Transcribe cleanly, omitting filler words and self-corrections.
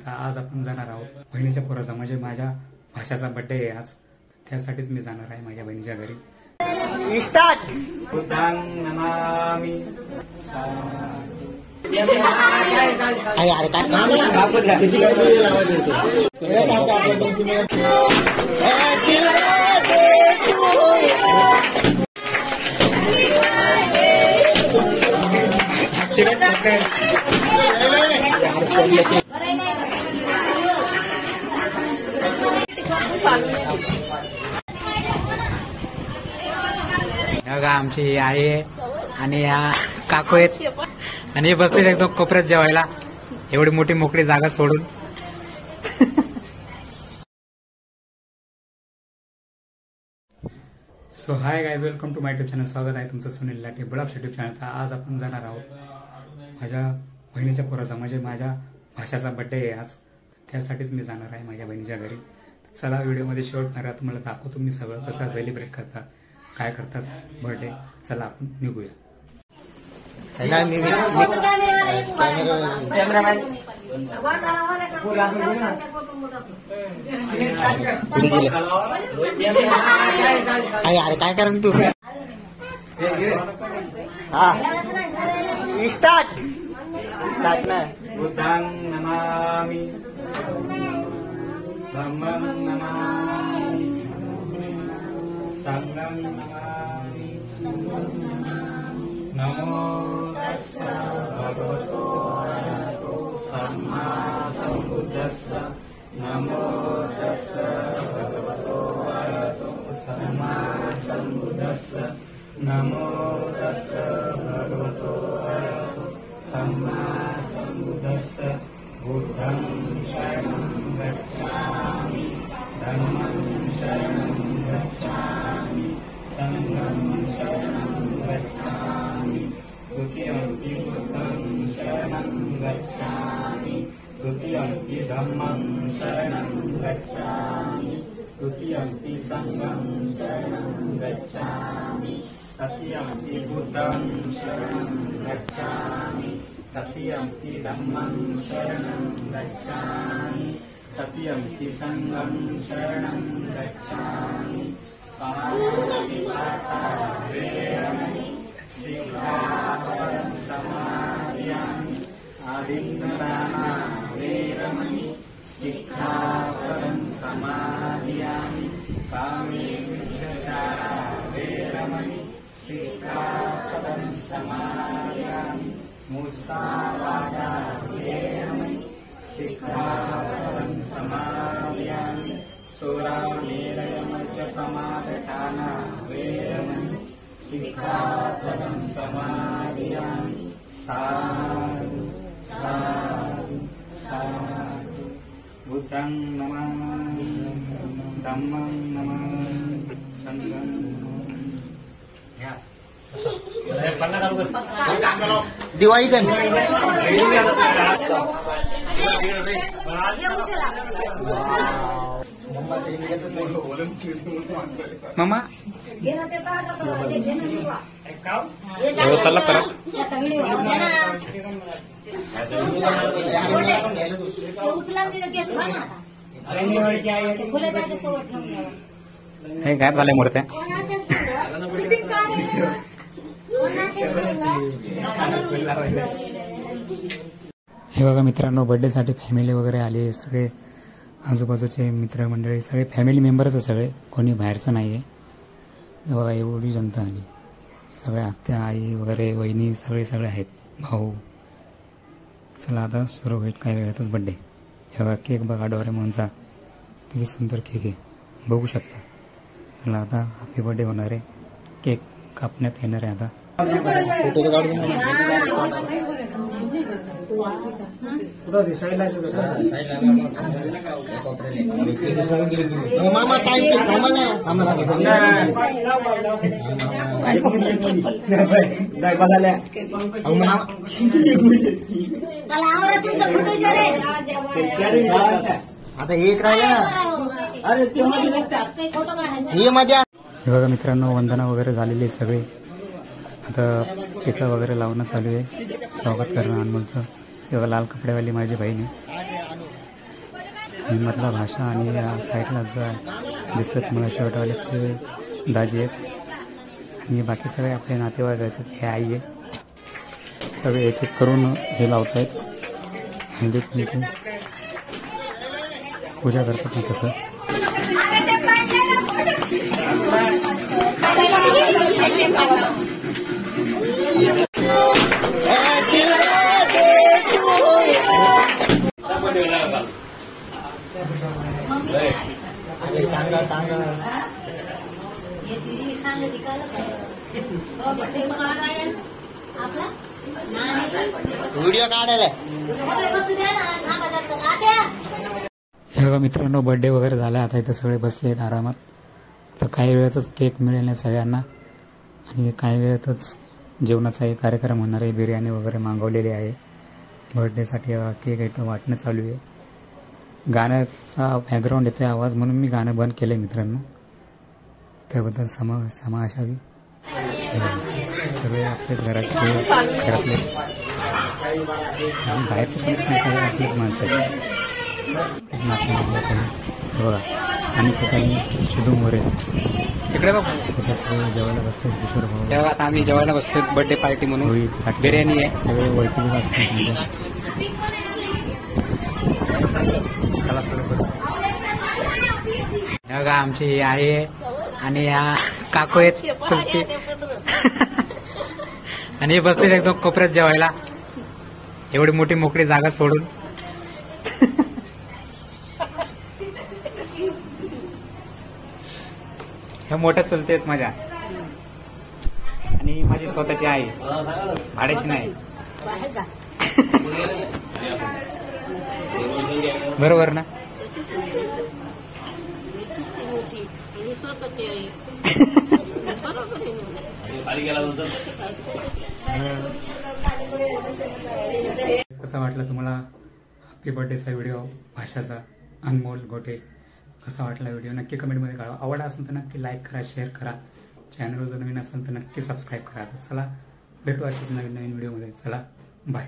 आता आज आपण जाणार आहोत बहिणीच्या पोराचा म्हणजे माझ्या भाषाचा बर्थडे आहे आज, त्यासाठीच मी जाणार आहे माझ्या बहिणीच्या घरी। स्टार्ट। बुद्धां नमामि। आमची ही आई आहे आणि ह्या काकू आहेत आणि हे बसले एकदम कोपऱ्यात जेवायला, एवढी मोठी मोकळी जागा सोडून। So hi guys, welcome to my YouTube channel. स्वागत आहे तुमचं Sunil Late blogs YouTube channel. आज आपण जाणार आहोत माझ्या बहिणीच्या पोराचा म्हणजे माझ्या भाषाचा बर्थडे आहे आज, त्यासाठीच मी जाणार आहे माझ्या बहिणीच्या घरी। चला व्हिडिओमध्ये शेवटणार तुम्हाला दाखवतो मी सगळं कसं सेलिब्रेट करतात, काय करतात बर्थडे। चला आपण निघूया। अरे काय कारण तू स्टार्ट स्टार्ट ना। बुद्धां नमामि। धम्मं नमामि। संघं नमामि। नमो तस्स भगवतो अरहतो सम्मा सम्बुद्धस्स। नमो तस्स भगवतो अरहतो सम्मा सम्बुद्धस्स। नमो तस्स भगवतो अरहतो सम्मा सम्बुद्धस्स। बुद्धं शरणं गच्छामि। धम्मं शरणं गच्छामि। संघं शरणं गच्छामि। द्वितीयंपि बुद्धं शरणं गच्छामि। द्वितीयंपि धम्मं शरणं गच्छामि। तृतीयंपि संघं शरणं गच्छामि। तृतीयंपि बुद्धं शरणं गच्छामि। तृतीयंपि धम्मं शरणं गच्छामि। तृतीयंपि संघं शरणं गच्छामि। पाणिपादं वेरमणि सिक्खापदं समादयामि। आदिन्नदाना वेरमणि सिक्खापदं समादयामि। कामेषुमिच्छाचारा वेरमणि सिक्खापदं समादयामि। मुसावादा वेरमणि सिक्खापदं समादयामि। सोरामेरयमज्जपमादटाना वेरमणि सिक्खापदं समादयामि। साधु साधु साधु। बुद्धं नमामि। धम्मं नमामि। संघं दिवाळी सण मामा चला परत। हे काय झालंय मूर्त्या? हे बघा मित्रांनो, बर्थडे साठी फॅमिली वगैरे आली, सगळे आजूबाजूचे मित्रमंडळी सगळे फॅमिली मेंबरच आहे, सगळे कोणी बाहेरचं नाहीये। बघा एवढी जनता आली, सगळे आत्या आई वगैरे वहिनी सगळे आहेत, भाऊ। चला आता सुरू होईल काही वेळातच बर्थडे। हे बघा केक बघा, डोरेमॉनचा किती सुंदर केक आहे, बघू शकता। चला आता हॅपी बर्थडे होणार आहे, केक कापण्यात येणार आहे आता। मामा टाइम आता एक राहिला हे मजा। हे बघा मित्रांनो, वंदना वगैरे झालेली सगळे, आता टिका वगैरे लावणं चालू आहे, स्वागत करणं अनमोलचं। हे बघा लाल कपड्यावाली माझी बहीण आहे, हिंमतला भाषा आणि या साईडला जो आहे दिसतं तुम्हाला शर्टवाले ते दाजी आहेत आणि बाकी सगळे आपले नातेवाईक आहेत. हे आई आहे. सगळे एक एक करून हे लावत आहेत. हळदी कुंकू पूजा करतात ना तसं. व्हिडिओ काढायला हे बघा मित्रांनो, बर्थडे वगैरे झाला. आता इथं सगळे बसले आहेत आरामात. आता काही वेळातच केक मिळेल ना सगळ्यांना आणि काही वेळातच जेवणाचा एक कार्यक्रम होणार आहे. बिर्याणी वगैरे मागवलेली आहे बर्थडेसाठी. केक इथं वाटणं चालू आहे. गाण्याचा बॅकग्राऊंड येतोय आवाज म्हणून मी गाणं बंद केलंय मित्रांनो, त्याबद्दल क्षमा असावी. सगळे आपलेच घरातले बाहेरचे पण सगळे आपलेच माणसं आहेत. बघा आणि ठिकाणी शुभम मोरे इकडे बघ, तिथे सगळे जेवायला बसले. किशोर भाऊ तेव्हा आता आम्ही जेवायला बसलो बर्थडे पार्टी म्हणून. बिर्याणी आहे. सगळे ओळखीचे असतात. चला हे बघा आमची ही आई आहे आणि ह्या काकू आहेत चुलती आणि हे बसले एकदम कोपऱ्यात जेवायला, एवढी मोठी मोकळी जागा सोडून. ह्या मोठ्या चुलते आहेत माझ्या आणि माझी स्वतःची आई, भाड्याची नाही. बरोबर ना? कसा वाटला तुम्हाला हॅपी बर्थडेचा व्हिडिओ भाषाचा? अनमोल गोटे कसा वाटला व्हिडिओ नक्की कमेंटमध्ये कळवा. आवडला असेल तर नक्की लाईक करा, शेअर करा. चॅनल जर नवीन असेल तर नक्की सबस्क्राईब करा. चला भेटू अशीच नवीन व्हिडिओमध्ये. चला बाय.